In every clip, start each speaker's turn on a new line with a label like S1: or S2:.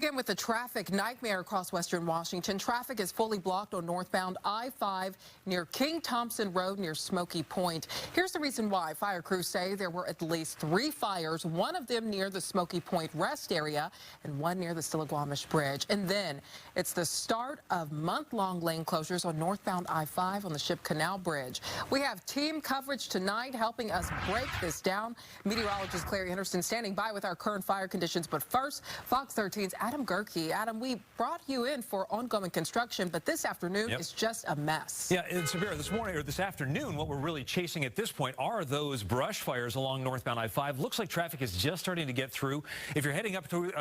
S1: Again, with the traffic nightmare across western Washington, traffic is fully blocked on northbound I-5 near King Thompson Road near Smokey Point. Here's the reason why. Fire crews say there were at least 3 fires, one of them near the Smokey Point rest area and one near the Stillaguamish Bridge. And then it's the start of month-long lane closures on northbound I-5 on the Ship Canal Bridge. We have team coverage tonight helping us break this down. Meteorologist Clary Henderson standing by with our current fire conditions. But first, Fox 13's Adam Gerke. Adam, we brought you in for ongoing construction, but this afternoon is just a mess.
S2: Yeah, and Sabira, this morning or this afternoon, what we're really chasing at this point are those brush fires along northbound I-5. Looks like traffic is just starting to get through. If you're heading up to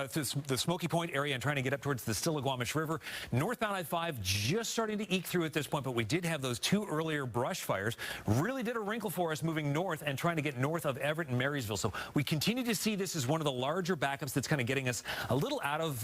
S2: the Smokey Point area and trying to get up towards the Stillaguamish River, northbound I-5 just starting to eke through at this point, but we did have those 2 earlier brush fires. Really did a wrinkle for us moving north and trying to get north of Everett and Marysville. So we continue to see this as one of the larger backups that's kind of getting us a little out of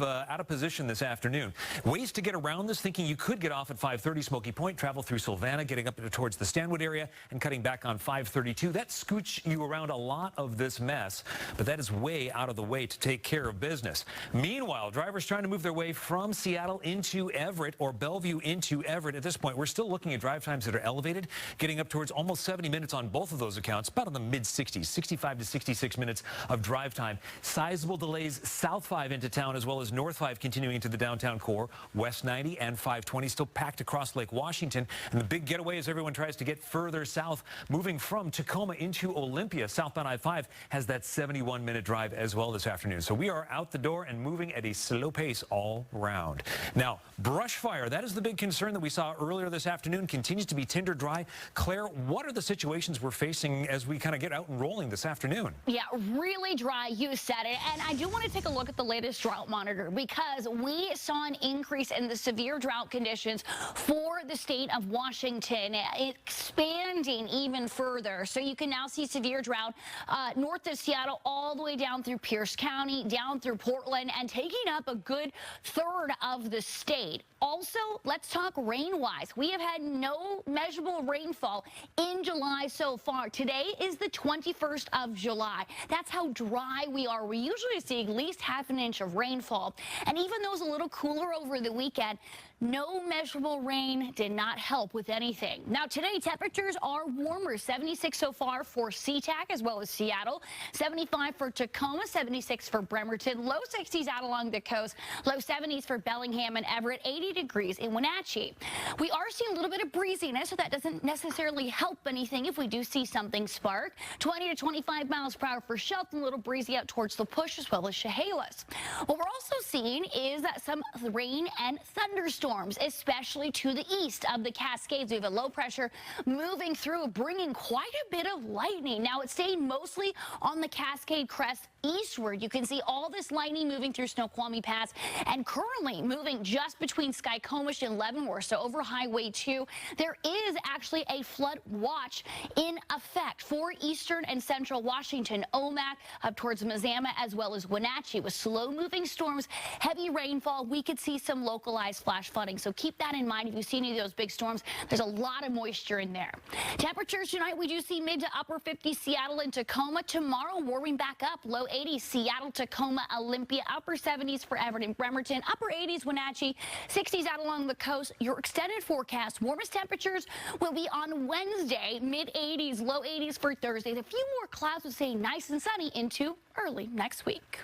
S2: position this afternoon. Ways to get around this, thinking you could get off at 530 Smokey Point, travel through Sylvana, getting up towards the Stanwood area and cutting back on 532. That scoots you around a lot of this mess, but that is way out of the way to take care of business. Meanwhile, drivers trying to move their way from Seattle into Everett or Bellevue into Everett. At this point, we're still looking at drive times that are elevated, getting up towards almost 70 minutes on both of those accounts, about in the mid-60s, 65 to 66 minutes of drive time. Sizable delays South 5 into town as well as North 5 continuing into the downtown core. West 90 and 520 still packed across Lake Washington. And the big getaway as everyone tries to get further south, moving from Tacoma into Olympia. Southbound I-5 has that 71-minute drive as well this afternoon. So we are out the door and moving at a slow pace all round. Now, brush fire, that is the big concern that we saw earlier this afternoon, continues to be tinder dry. Claire, what are the situations we're facing as we kind of get out and rolling this afternoon?
S3: Yeah, really dry, you said it. And I do want to take a look at the latest drought monitor because we saw an increase in the severe drought conditions for the state of Washington, expanding even further. So you can now see severe drought north of Seattle all the way down through Pierce County, down through Portland, and taking up a good third of the state. Also, let's talk rain-wise. We have had no measurable rainfall in July so far. Today is the 21st of July. That's how dry we are. We usually see at least ½ an inch of rainfall. And even though it's a little cooler over the weekend, no measurable rain did not help with anything. Now today, temperatures are warmer. 76 so far for SeaTac as well as Seattle. 75 for Tacoma, 76 for Bremerton, low 60s out along the coast, low 70s for Bellingham and Everett, 80 degrees in Wenatchee. We are seeing a little bit of breeziness, so that doesn't necessarily help anything if we do see something spark. 20 to 25 miles per hour for Shelton, a little breezy out towards the Push as well as Chehalis. What we're also seeing is that some rain and thunderstorms, especially to the east of the Cascades. We have a low pressure moving through, bringing quite a bit of lightning. Now it's staying mostly on the Cascade crest eastward. You can see all this lightning moving through Snoqualmie Pass and currently moving just between Skykomish and Leavenworth, so over Highway 2. There is actually a flood watch in effect for eastern and central Washington, Omak up towards Mazama as well as Wenatchee. With slow moving storms, heavy rainfall, we could see some localized flash flooding. So keep that in mind if you see any of those big storms. There's a lot of moisture in there. Temperatures tonight, we do see mid to upper 50s Seattle and Tacoma. Tomorrow warming back up, low 80s Seattle, Tacoma, Olympia, upper 70s for Everett and Bremerton, upper 80s Wenatchee, 60s out along the coast. Your extended forecast, warmest temperatures will be on Wednesday, mid 80s, low 80s for Thursday. A few more clouds will stay nice and sunny into early next week.